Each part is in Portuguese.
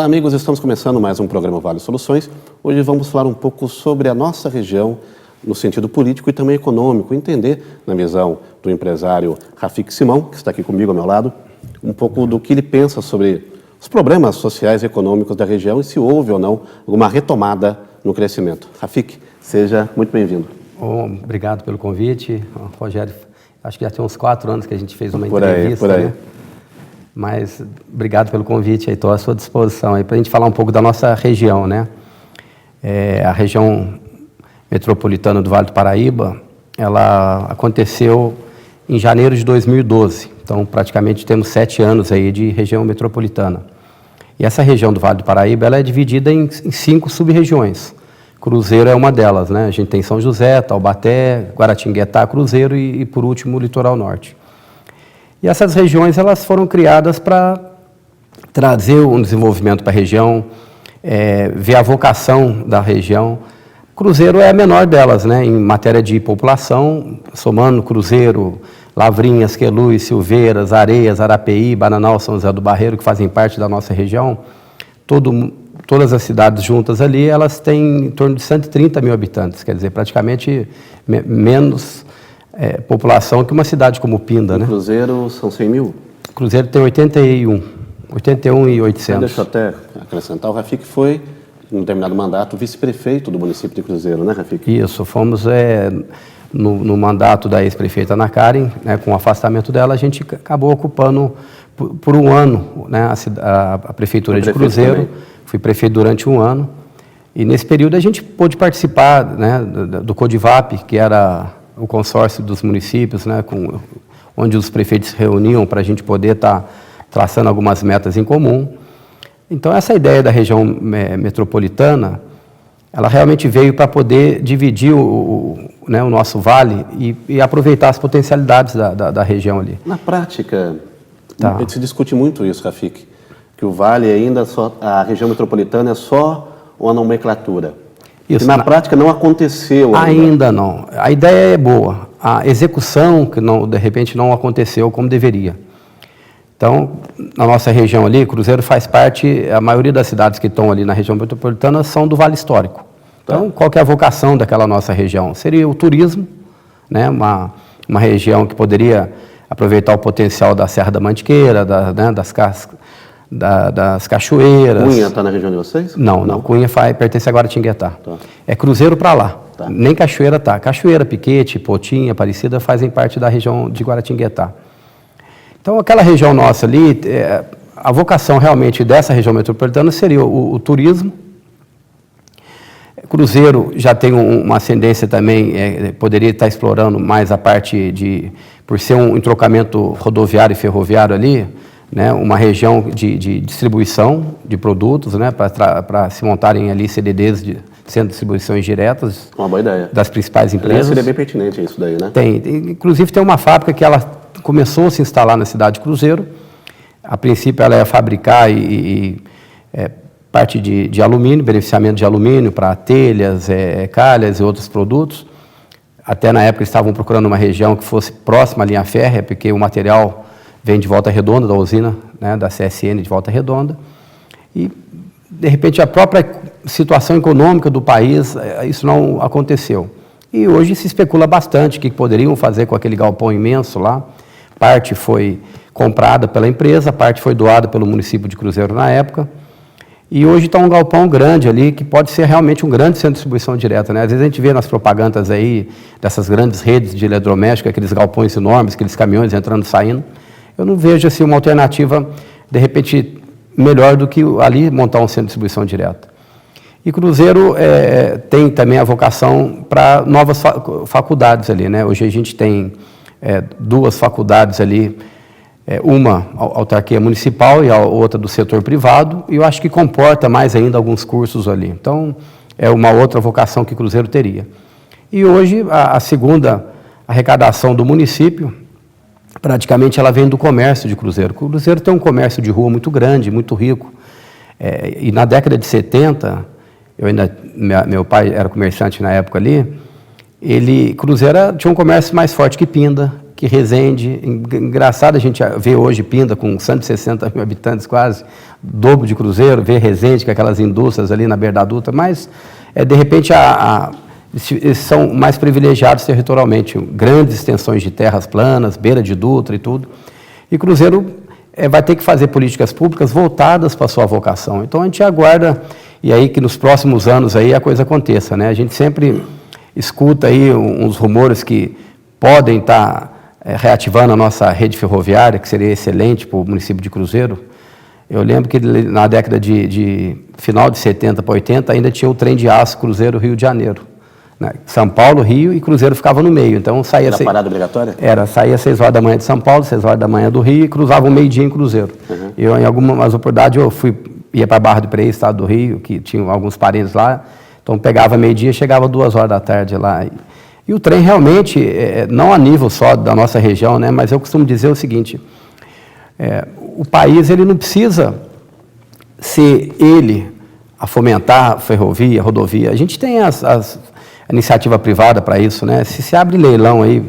Olá, amigos, estamos começando mais um programa Vale Soluções. Hoje vamos falar um pouco sobre a nossa região no sentido político e também econômico, entender, na visão do empresário Rafik Simão, que está aqui comigo ao meu lado, um pouco do que ele pensa sobre os problemas sociais e econômicos da região e se houve ou não alguma retomada no crescimento. Rafik, seja muito bem-vindo. Obrigado pelo convite, Rogério. Acho que já tem uns 4 anos que a gente fez uma entrevista. Por aí. Né? Mas obrigado pelo convite, estou à sua disposição para a gente falar um pouco da nossa região, né? A região metropolitana do Vale do Paraíba, ela aconteceu em janeiro de 2012, então praticamente temos 7 anos aí de região metropolitana. E essa região do Vale do Paraíba, ela é dividida em 5 sub-regiões. Cruzeiro é uma delas, né? A gente tem São José, Taubaté, Guaratinguetá, Cruzeiro e por último, o Litoral Norte. E essas regiões elas foram criadas para trazer um desenvolvimento para a região, ver a vocação da região. Cruzeiro é a menor delas, né? Em matéria de população, somando Cruzeiro, Lavrinhas, Queluz, Silveiras, Areias, Arapeí, Bananal, São José do Barreiro, que fazem parte da nossa região, todas as cidades juntas ali, elas têm em torno de 130 mil habitantes, quer dizer, praticamente menos população que uma cidade como Pinda, né? Cruzeiro são 100 mil? Cruzeiro tem 81.800. Deixa eu até acrescentar, o Rafik foi, em um determinado mandato, vice-prefeito do município de Cruzeiro, né, Rafik? Isso, fomos no mandato da ex-prefeita Ana Karen, né, com o afastamento dela, a gente acabou ocupando por um ano, né, a prefeitura de Cruzeiro. Também. Fui prefeito durante um ano, e nesse período a gente pôde participar, né, do CODIVAP, que era o consórcio dos municípios, né, onde os prefeitos se reuniam para a gente poder estar traçando algumas metas em comum. Então, essa ideia da região metropolitana, ela realmente veio para poder dividir o nosso vale e aproveitar as potencialidades da região ali. Na prática, se discute muito isso, Rafik, que o vale ainda a região metropolitana é só uma nomenclatura. Isso, e na prática não aconteceu ainda não. A ideia é boa. A execução, que não, de repente não aconteceu como deveria. Então, na nossa região ali, Cruzeiro faz parte, a maioria das cidades que estão ali na região metropolitana são do Vale Histórico. Então, qual que é a vocação daquela nossa região? Seria o turismo, né? Uma região que poderia aproveitar o potencial da Serra da Mantiqueira, das cachoeiras. Cunha está na região de vocês? Não. Cunha pertence a Guaratinguetá. Tá. É Cruzeiro para lá. Tá. Nem Cachoeira tá. Cachoeira, Piquete, Potinha, Aparecida fazem parte da região de Guaratinguetá. Então, aquela região nossa ali, a vocação realmente dessa região metropolitana seria o turismo. Cruzeiro já tem uma ascendência também, poderia estar explorando mais a parte por ser um entrocamento rodoviário e ferroviário ali, né, uma região de distribuição de produtos, né, para se montarem ali CDDs, centro de distribuições diretas. Uma boa ideia. Das principais empresas. Seria bem pertinente isso daí, né? Inclusive tem uma fábrica que ela começou a se instalar na cidade de Cruzeiro. A princípio ela ia fabricar parte de alumínio, beneficiamento de alumínio para telhas, calhas e outros produtos. Até na época eles estavam procurando uma região que fosse próxima à linha férrea, porque o material vem de Volta Redonda, da usina, né, da CSN de Volta Redonda. E, de repente, a própria situação econômica do país, isso não aconteceu. E hoje se especula bastante o que poderiam fazer com aquele galpão imenso lá. Parte foi comprada pela empresa, parte foi doada pelo município de Cruzeiro na época. E hoje está um galpão grande ali, que pode ser realmente um grande centro de distribuição direta, né? Às vezes a gente vê nas propagandas aí, dessas grandes redes de eletrodomésticos, aqueles galpões enormes, aqueles caminhões entrando e saindo. Eu não vejo assim, uma alternativa, de repente, melhor do que ali montar um centro de distribuição direta. E Cruzeiro tem também a vocação para novas faculdades ali, né? Hoje a gente tem 2 faculdades ali, uma autarquia municipal e a outra do setor privado, e eu acho que comporta mais ainda alguns cursos ali. Então, é uma outra vocação que Cruzeiro teria. E hoje, a segunda arrecadação do município, praticamente ela vem do comércio de Cruzeiro. Cruzeiro tem um comércio de rua muito grande, muito rico. E na década de 70, meu pai era comerciante na época ali, Cruzeiro tinha um comércio mais forte que Pinda, que Resende, engraçado a gente ver hoje Pinda com 160 mil habitantes quase, dobro de Cruzeiro, ver Resende, com aquelas indústrias ali na beira da Dutra, mas de repente eles são mais privilegiados territorialmente, grandes extensões de terras planas, beira de Dutra e tudo, e Cruzeiro vai ter que fazer políticas públicas voltadas para a sua vocação. Então a gente aguarda, e aí que nos próximos anos aí a coisa aconteça, né? A gente sempre escuta aí uns rumores que podem estar reativando a nossa rede ferroviária, que seria excelente para o município de Cruzeiro. Eu lembro que na década de final de 70 para 80 ainda tinha o trem de aço Cruzeiro Rio de Janeiro, né? São Paulo, Rio, e Cruzeiro ficava no meio. Então saía... Era parada obrigatória? Saía às 6 horas da manhã de São Paulo, 6 horas da manhã do Rio, e cruzava o meio-dia em Cruzeiro. Uhum. Eu, em algumas oportunidades, ia para Barra do Piraí, estado do Rio, que tinha alguns parentes lá, então pegava meio-dia e chegava 2 horas da tarde lá. E o trem realmente, não a nível só da nossa região, né, mas eu costumo dizer o seguinte, o país ele não precisa ser ele a fomentar a ferrovia, a rodovia. A gente tem a iniciativa privada para isso, né? Se abre leilão aí,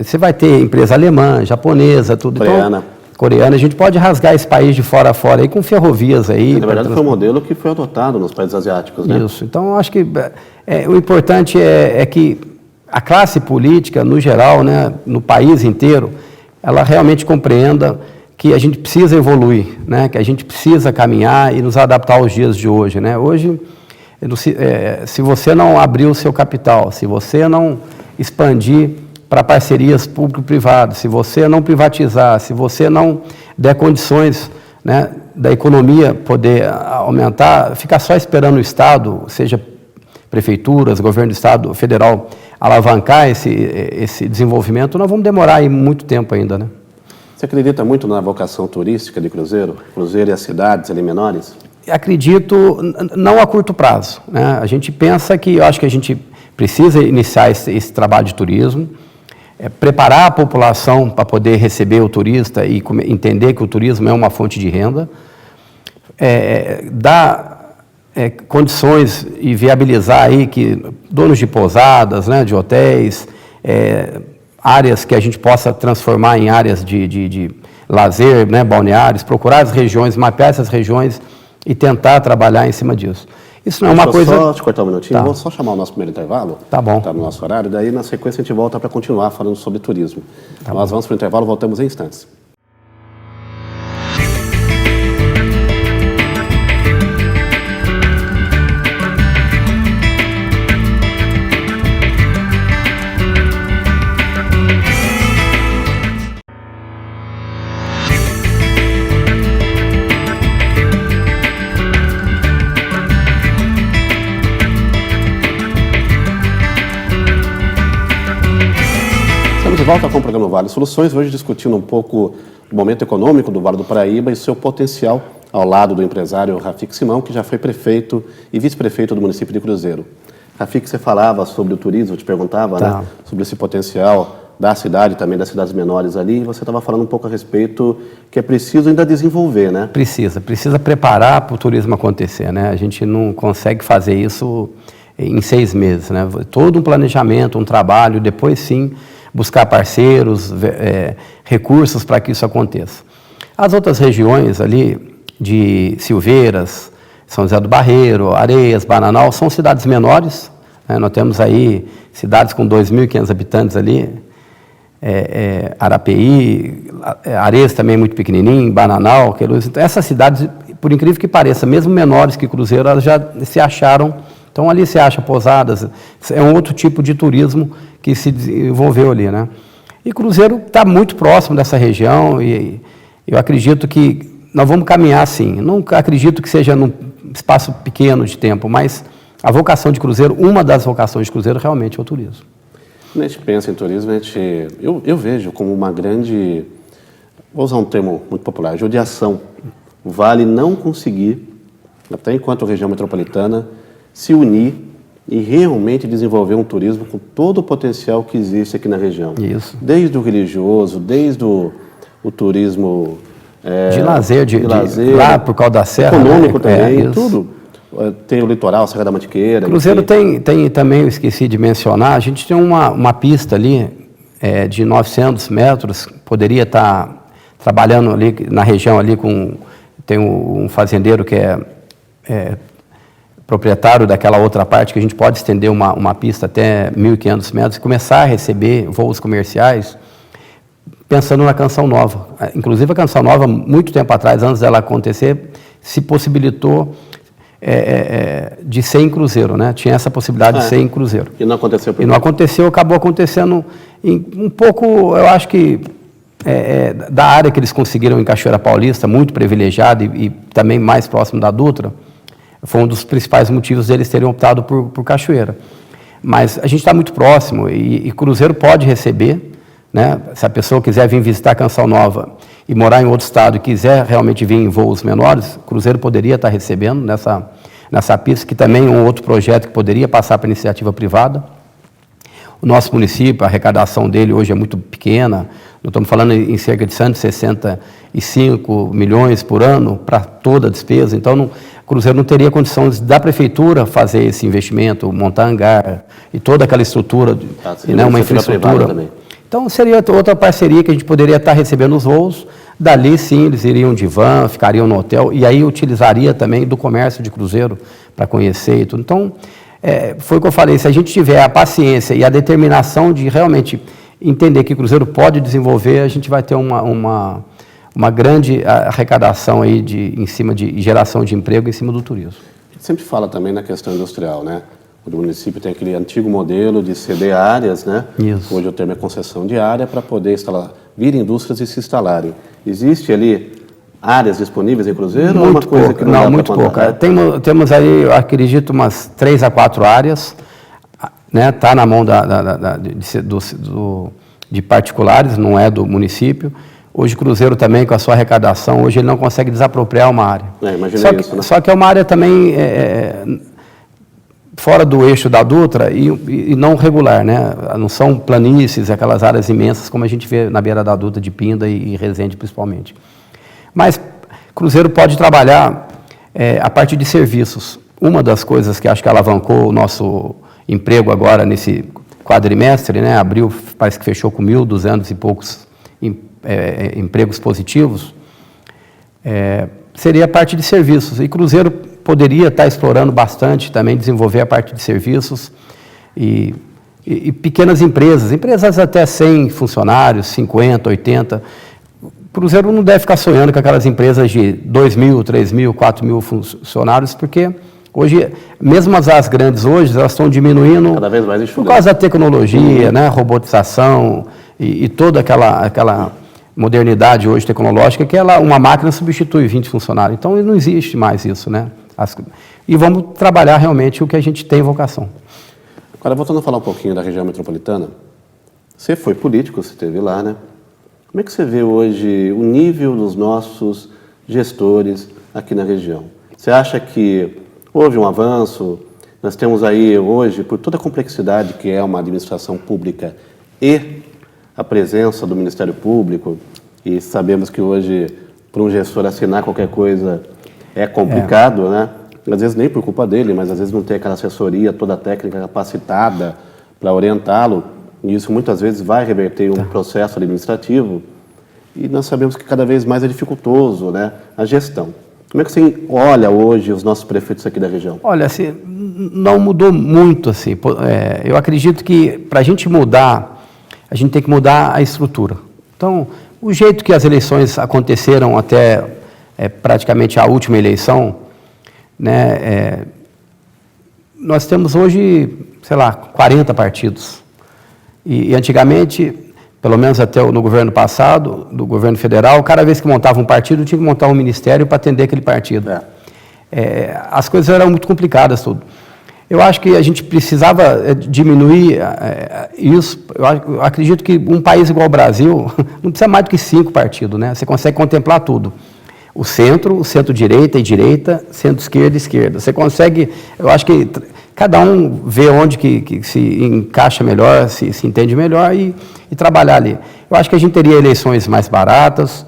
você vai ter empresa alemã, japonesa, tudo. Coreana. Então, coreana, a gente pode rasgar esse país de fora a fora aí com ferrovias aí. Na verdade, foi um modelo que foi adotado nos países asiáticos, né? Isso. Então, acho que o importante é que a classe política, no geral, né, no país inteiro, ela realmente compreenda que a gente precisa evoluir, né, que a gente precisa caminhar e nos adaptar aos dias de hoje, né? Hoje, se você não abrir o seu capital, se você não expandir para parcerias público-privadas, se você não privatizar, se você não der condições, né, da economia poder aumentar, ficar só esperando o Estado, seja prefeituras, governo do Estado, federal, alavancar esse desenvolvimento, nós vamos demorar aí muito tempo ainda, né? Você acredita muito na vocação turística de Cruzeiro? Cruzeiro e as cidades ali menores? Acredito, não a curto prazo, né? A gente pensa eu acho que a gente precisa iniciar esse trabalho de turismo, preparar a população para poder receber o turista e entender que o turismo é uma fonte de renda, dar condições e viabilizar aí que donos de pousadas, né, de hotéis, áreas que a gente possa transformar em áreas de lazer, né, balneários, procurar as regiões, mapear essas regiões e tentar trabalhar em cima disso. Isso não é uma coisa... Só te cortar um minutinho, tá. Vou só chamar o nosso primeiro intervalo. Tá bom. Está no nosso horário, daí na sequência a gente volta para continuar falando sobre turismo. Tá Nós bom. vamos para o intervalo, voltamos em instantes. De volta com o programa Vale Soluções, hoje discutindo um pouco o momento econômico do Vale do Paraíba e seu potencial ao lado do empresário Rafik Simão, que já foi prefeito e vice-prefeito do município de Cruzeiro. Rafik, você falava sobre o turismo, eu te perguntava, né, sobre esse potencial da cidade, também das cidades menores ali, e você estava falando um pouco a respeito que é preciso ainda desenvolver, né? Precisa preparar para o turismo acontecer, né? A gente não consegue fazer isso em 6 meses, né? Todo um planejamento, um trabalho, depois sim buscar parceiros, recursos para que isso aconteça. As outras regiões ali, de Silveiras, São José do Barreiro, Areias, Bananal, são cidades menores, né? Nós temos aí cidades com 2.500 habitantes ali, Arapeí, Areias também é muito pequenininho, Bananal, Queluz. Então, essas cidades, por incrível que pareça, mesmo menores que Cruzeiro, elas já se acharam. Então, ali se acha pousadas, é um outro tipo de turismo que se desenvolveu ali, né? E Cruzeiro está muito próximo dessa região e eu acredito que nós vamos caminhar assim. Não acredito que seja num espaço pequeno de tempo, mas a vocação de Cruzeiro, uma das vocações de Cruzeiro realmente é o turismo. Quando a gente pensa em turismo, eu vejo como uma grande, vou usar um termo muito popular, judiação. O Vale não conseguir, até enquanto região metropolitana, se unir e realmente desenvolver um turismo com todo o potencial que existe aqui na região. Isso. Desde o religioso, desde o turismo... de lazer, de lazer, lá por causa da serra. Econômico, né? Também, tudo. Tem o litoral, a Serra da Mantiqueira. Cruzeiro tem também, eu esqueci de mencionar, a gente tem uma pista ali, de 900 metros, poderia estar trabalhando ali na região ali tem um fazendeiro que é proprietário daquela outra parte, que a gente pode estender uma pista até 1.500 metros e começar a receber voos comerciais, pensando na Canção Nova. Inclusive a Canção Nova, muito tempo atrás, antes dela acontecer, se possibilitou de ser em cruzeiro, né? Tinha essa possibilidade de ser em cruzeiro. E não aconteceu por quê? E não aconteceu, acabou acontecendo um pouco, eu acho que da área que eles conseguiram em Cachoeira Paulista, muito privilegiado e também mais próximo da Dutra, foi um dos principais motivos deles terem optado por Cachoeira. Mas a gente está muito próximo e cruzeiro pode receber, né? Se a pessoa quiser vir visitar a Canção Nova e morar em outro estado e quiser realmente vir em voos menores, o cruzeiro poderia estar recebendo nessa pista, que também é um outro projeto que poderia passar para iniciativa privada. O nosso município, a arrecadação dele hoje é muito pequena, nós estamos falando em cerca de 165 milhões por ano para toda a despesa, então o cruzeiro não teria condições da prefeitura fazer esse investimento, montar hangar e toda aquela estrutura, uma infraestrutura. Então, seria outra parceria que a gente poderia estar recebendo os voos. Dali, sim, eles iriam de van, ficariam no hotel, e aí utilizaria também do comércio de cruzeiro para conhecer e tudo. Então, foi o que eu falei, se a gente tiver a paciência e a determinação de realmente entender que o cruzeiro pode desenvolver, a gente vai ter uma grande arrecadação aí em cima de geração de emprego em cima do turismo. A gente sempre fala também na questão industrial, né? O município tem aquele antigo modelo de ceder áreas, né? Isso. Hoje o termo é concessão de área para poder vir indústrias e se instalarem. Existe ali áreas disponíveis em cruzeiro? Muito pouco, não, muito pouco. Temos aí, eu acredito, umas 3 a 4 áreas, né? Está na mão de particulares, não é do município. Hoje o cruzeiro também, com a sua arrecadação, hoje ele não consegue desapropriar uma área. Imagina isso, né? Só que é uma área também fora do eixo da Dutra e não regular, né? Não são planícies, aquelas áreas imensas como a gente vê na beira da Dutra de Pinda e Resende principalmente. Mas cruzeiro pode trabalhar a partir de serviços. Uma das coisas que acho que alavancou o nosso emprego agora nesse quadrimestre, né? Abril parece que fechou com 1.200 e poucos empregos positivos, seria a parte de serviços. E cruzeiro poderia estar explorando bastante também, desenvolver a parte de serviços e pequenas empresas até 100 funcionários, 50, 80. O cruzeiro não deve ficar sonhando com aquelas empresas de 2.000, 3.000, 4.000 funcionários, porque hoje, mesmo as grandes hoje, elas estão diminuindo cada vez mais por causa da tecnologia, né, robotização e toda aquela modernidade hoje tecnológica, que uma máquina substitui 20 funcionários. Então, não existe mais isso, né? E vamos trabalhar realmente o que a gente tem vocação. Agora, voltando a falar um pouquinho da região metropolitana, você foi político, você esteve lá, né? Como é que você vê hoje o nível dos nossos gestores aqui na região? Você acha que houve um avanço? Nós temos aí hoje, por toda a complexidade que é uma administração pública e a presença do Ministério Público, e sabemos que hoje, para um gestor assinar qualquer coisa é complicado, né? Às vezes nem por culpa dele, mas às vezes não tem aquela assessoria toda técnica capacitada para orientá-lo, e isso muitas vezes vai reverter em um processo administrativo, e nós sabemos que cada vez mais é dificultoso, né, a gestão. Como é que você olha hoje os nossos prefeitos aqui da região? Olha, assim, não mudou muito, assim. Eu acredito que para a gente mudar, a gente tem que mudar a estrutura. Então, o jeito que as eleições aconteceram até praticamente a última eleição, né, nós temos hoje, sei lá, 40 partidos. E antigamente, pelo menos até no governo passado, do governo federal, cada vez que montava um partido, tinha que montar um ministério para atender aquele partido. As coisas eram muito complicadas, tudo. Eu acho que a gente precisava diminuir isso. Eu acredito que um país igual o Brasil não precisa mais do que 5 partidos, né? Você consegue contemplar tudo. O centro-direita e direita, centro-esquerda e esquerda. Você consegue, eu acho que cada um vê onde que se encaixa melhor, se entende melhor e trabalhar ali. Eu acho que a gente teria eleições mais baratas,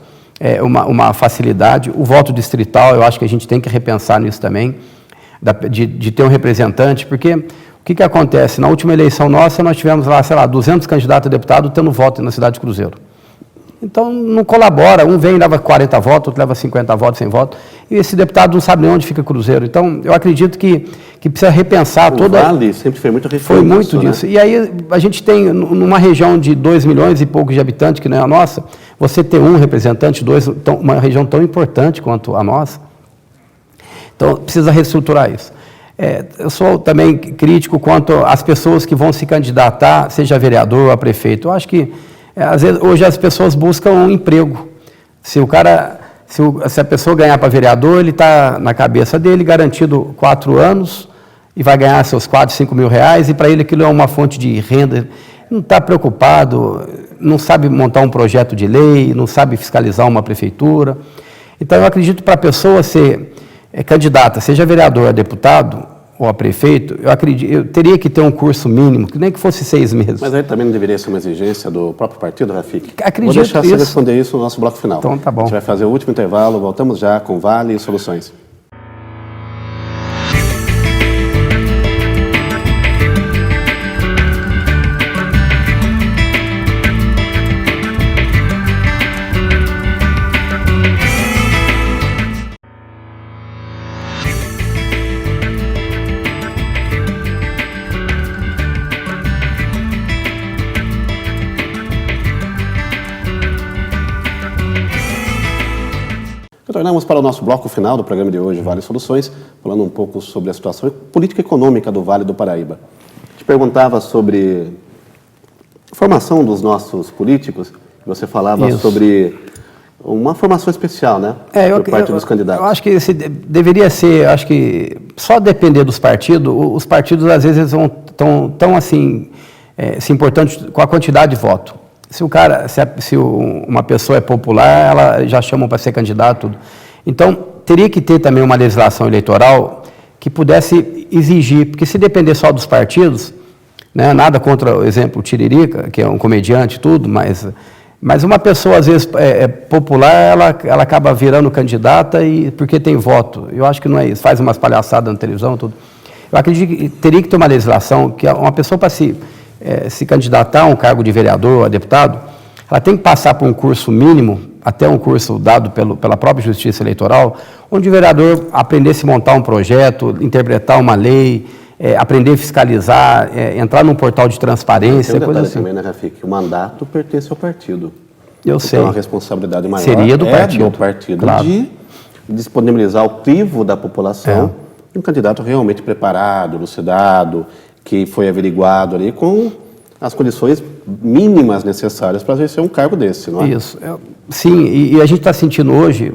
uma facilidade. O voto distrital, eu acho que a gente tem que repensar nisso também, de ter um representante, porque O que acontece? Na última eleição nossa, nós tivemos lá, 200 candidatos a deputado tendo voto na cidade de Cruzeiro. Então, não colabora. Um vem e leva 40 votos, outro leva 50 votos, 100 votos. E esse deputado não sabe nem onde fica Cruzeiro. Então, eu acredito que precisa repensar toda... O Vale sempre foi muito refém Foi muito disso. Né? E aí, a gente tem, numa região de 2 milhões e poucos de habitantes, que não é a nossa, você ter um representante, dois, uma região tão importante quanto a nossa. Então, precisa reestruturar isso. Eu sou também crítico quanto às pessoas que vão se candidatar, seja vereador ou a prefeito. Eu acho que às vezes, hoje as pessoas buscam um emprego. Se a pessoa ganhar para vereador, ele está na cabeça dele garantido 4 anos e vai ganhar seus 4, 5 mil reais, e para ele aquilo é uma fonte de renda. Não está preocupado, não sabe montar um projeto de lei, não sabe fiscalizar uma prefeitura. Então, eu acredito que para a pessoa ser candidata, seja vereador a deputado ou a prefeito, eu teria que ter um curso mínimo, que nem que fosse 6 meses. Mas aí também não deveria ser uma exigência do próprio partido, Rafik? Acredito. Vou deixar você responder isso no nosso bloco final. Então, tá bom. A gente vai fazer o último intervalo, voltamos já com Vale e Soluções. Retornamos para o nosso bloco final do programa de hoje, Vale Soluções, falando um pouco sobre a situação política e econômica do Vale do Paraíba. Te perguntava sobre a formação dos nossos políticos, você falava sobre uma formação especial, né, por parte dos candidatos. Eu acho que deveria ser, acho que só depender dos partidos, os partidos às vezes vão tão assim, se importantes com a quantidade de voto. Se uma pessoa é popular, ela já chamam para ser candidato. Tudo. Então, teria que ter também uma legislação eleitoral que pudesse exigir, porque se depender só dos partidos, né, nada contra, por exemplo, o Tiririca, que é um comediante, tudo, mas uma pessoa, às vezes, popular, ela acaba virando candidata porque tem voto. Eu acho que não é isso. Faz umas palhaçadas na televisão, tudo. Eu acredito que teria que ter uma legislação que uma pessoa para se candidatar a um cargo de vereador ou a deputado, ela tem que passar por um curso mínimo, até um curso dado pela própria Justiça Eleitoral, onde o vereador aprendesse a montar um projeto, interpretar uma lei, aprender a fiscalizar, entrar num portal de transparência, tem um coisa assim. Também, né, Rafik? O mandato pertence ao partido. Eu sei. Então, a responsabilidade maior seria do partido, claro, de disponibilizar o crivo da população e um candidato realmente preparado, elucidado, que foi averiguado ali com as condições mínimas necessárias para exercer um cargo desse, não é? Isso. Sim, e a gente está sentindo hoje,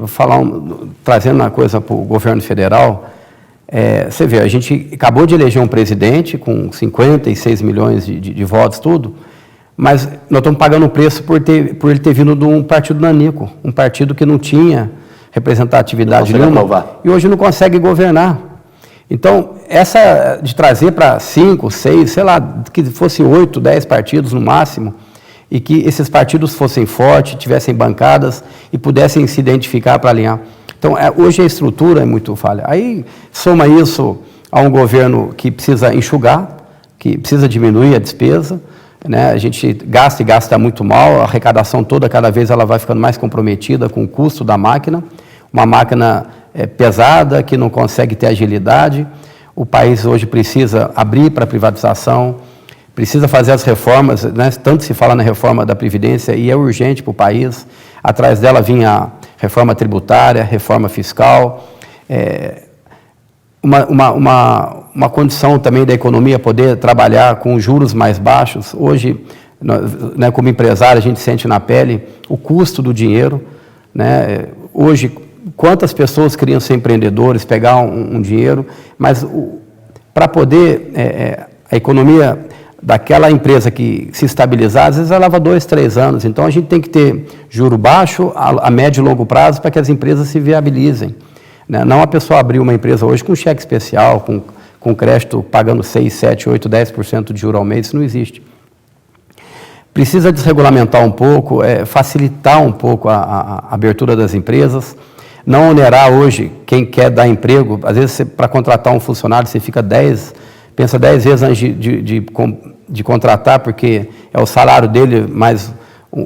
trazendo uma coisa para o governo federal, você vê, a gente acabou de eleger um presidente com 56 milhões de votos, tudo, mas nós estamos pagando o preço por ele ter vindo de um partido nanico, um partido que não tinha representatividade nenhuma, e hoje não consegue governar. Então, essa de trazer para 5, 6, sei lá, que fosse 8, 10 partidos no máximo, e que esses partidos fossem fortes, tivessem bancadas e pudessem se identificar para alinhar. Então, hoje a estrutura é muito falha. Aí, soma isso a um governo que precisa enxugar, que precisa diminuir a despesa, né? A gente gasta e gasta muito mal, a arrecadação toda, cada vez ela vai ficando mais comprometida com o custo da máquina, uma máquina pesada, que não consegue ter agilidade. O país hoje precisa abrir para a privatização, precisa fazer as reformas, né? Tanto se fala na reforma da Previdência, e é urgente para o país. Atrás dela vinha a reforma tributária, reforma fiscal, uma condição também da economia poder trabalhar com juros mais baixos. Hoje, né, como empresário, a gente sente na pele o custo do dinheiro, né? Hoje, quantas pessoas queriam ser empreendedores, pegar um dinheiro, mas para poder a economia daquela empresa que se estabilizar, às vezes ela leva 2, 3 anos. Então, a gente tem que ter juro baixo a médio e longo prazo para que as empresas se viabilizem, né? Não a pessoa abrir uma empresa hoje com cheque especial, com crédito pagando 6, 7, 8, 10% de juro ao mês, isso não existe. Precisa desregulamentar um pouco, facilitar um pouco a abertura das empresas, não onerar hoje quem quer dar emprego. Às vezes, para contratar um funcionário, você fica 10 pensa 10 vezes antes de contratar, porque é o salário dele mais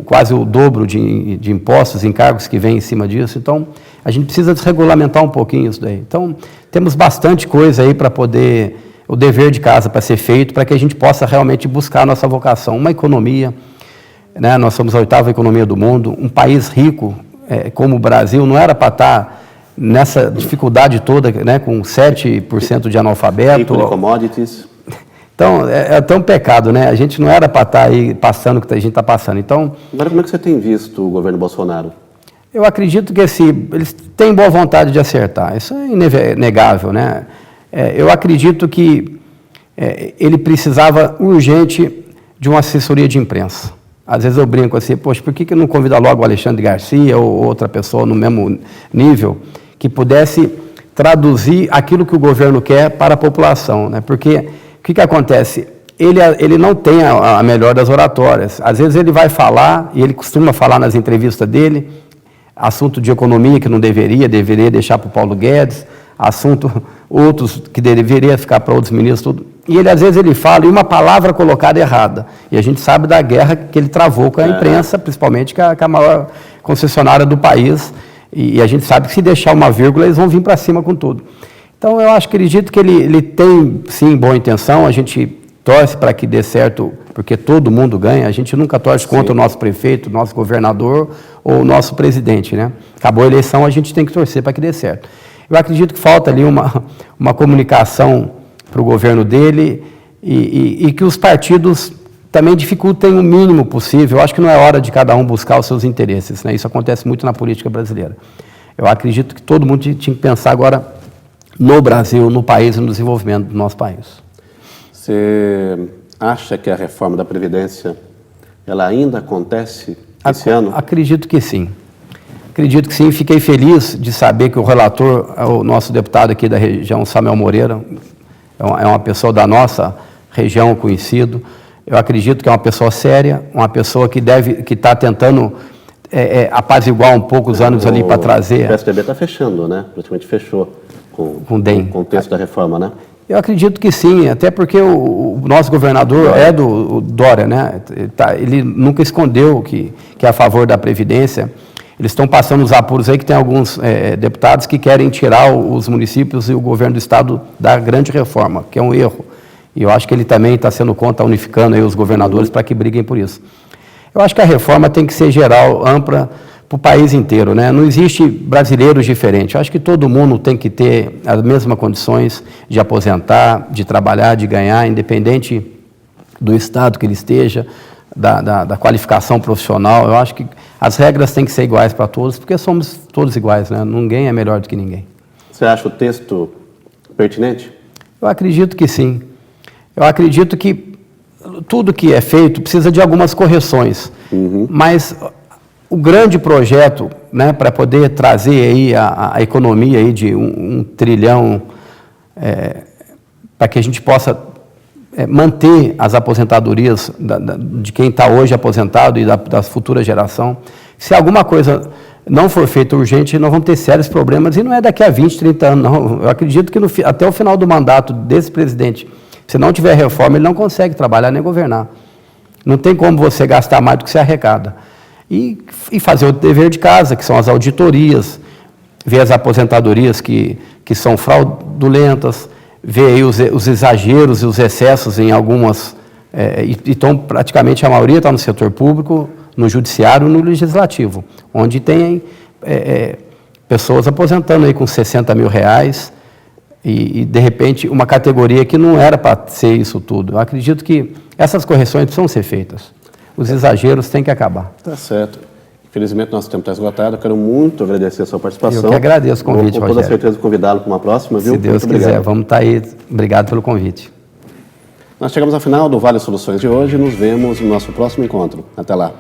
quase o dobro de impostos, encargos que vem em cima disso. Então, a gente precisa desregulamentar um pouquinho isso daí. Então, temos bastante coisa aí para poder, o dever de casa para ser feito, para que a gente possa realmente buscar a nossa vocação. Uma economia, né? Nós somos a 8ª economia do mundo, um país rico como o Brasil, não era para estar nessa dificuldade toda, né? Com 7% de analfabeto. Rico de commodities. Então, é até um pecado, né? A gente não era para estar aí passando o que a gente está passando. Então, agora, como é que você tem visto o governo Bolsonaro? Eu acredito que eles têm boa vontade de acertar, isso é inegável, né? Eu acredito que ele precisava urgente de uma assessoria de imprensa. Às vezes eu brinco assim, poxa, por que não convida logo o Alexandre Garcia ou outra pessoa no mesmo nível que pudesse traduzir aquilo que o governo quer para a população, né? Porque o que acontece? Ele não tem a melhor das oratórias. Às vezes ele vai falar, e ele costuma falar nas entrevistas dele, assunto de economia que não deveria deixar para o Paulo Guedes, assunto outros que deveria ficar para outros ministros, tudo. E ele, às vezes, ele fala e uma palavra colocada errada. E a gente sabe da guerra que ele travou com a imprensa, principalmente com a maior concessionária do país, e a gente sabe que se deixar uma vírgula, eles vão vir para cima com tudo. Então, eu acredito que ele tem, sim, boa intenção, a gente torce para que dê certo, porque todo mundo ganha, a gente nunca torce contra o nosso prefeito, o nosso governador ou o nosso presidente, né? Acabou a eleição, a gente tem que torcer para que dê certo. Eu acredito que falta ali uma comunicação para o governo dele e que os partidos também dificultem o mínimo possível. Eu acho que não é hora de cada um buscar os seus interesses, né? Isso acontece muito na política brasileira. Eu acredito que todo mundo tinha que pensar agora no Brasil, no país e no desenvolvimento do nosso país. Você acha que a reforma da Previdência ela ainda acontece esse ano? Acredito que sim. Acredito que sim. Fiquei feliz de saber que o relator, o nosso deputado aqui da região, Samuel Moreira, é uma pessoa da nossa região conhecido. Eu acredito que é uma pessoa séria, uma pessoa que está tentando apaziguar um pouco os ânimos ali para trazer. O PSDB está fechando, né? Praticamente fechou com o contexto da reforma, né? Eu acredito que sim, até porque o nosso governador é do Dória, né? Ele nunca escondeu que é a favor da Previdência. Eles estão passando os apuros aí, que tem alguns deputados que querem tirar os municípios e o governo do Estado da grande reforma, que é um erro. E eu acho que ele também está sendo contra, unificando aí os governadores para que briguem por isso. Eu acho que a reforma tem que ser geral, ampla, para o país inteiro, né? Não existe brasileiros diferentes. Eu acho que todo mundo tem que ter as mesmas condições de aposentar, de trabalhar, de ganhar, independente do estado que ele esteja, da qualificação profissional. Eu acho que as regras têm que ser iguais para todos, porque somos todos iguais, né? Ninguém é melhor do que ninguém. Você acha o texto pertinente? Eu acredito que sim. Eu acredito que tudo que é feito precisa de algumas correções, mas o grande projeto, né, para poder trazer aí a economia aí de 1 trilhão, para que a gente possa manter as aposentadorias de quem está hoje aposentado e da futura geração. Se alguma coisa não for feita urgente, nós vamos ter sérios problemas, e não é daqui a 20, 30 anos, não. Eu acredito que até o final do mandato desse presidente, se não tiver reforma, ele não consegue trabalhar nem governar. Não tem como você gastar mais do que você arrecada. E fazer o dever de casa, que são as auditorias, ver as aposentadorias que são fraudulentas, ver aí os exageros e os excessos em algumas, então praticamente a maioria está no setor público, no judiciário e no legislativo, onde tem pessoas aposentando aí com 60 mil reais e de repente uma categoria que não era para ser isso tudo. Eu acredito que essas correções precisam ser feitas. Os exageros têm que acabar. Tá certo. Infelizmente, nosso tempo está esgotado. Eu quero muito agradecer a sua participação. Eu que agradeço o convite, Rogério. Com toda certeza convidá-lo para uma próxima, viu? Se Deus quiser, vamos estar aí. Obrigado pelo convite. Nós chegamos ao final do Vale Soluções de hoje. Nos vemos no nosso próximo encontro. Até lá.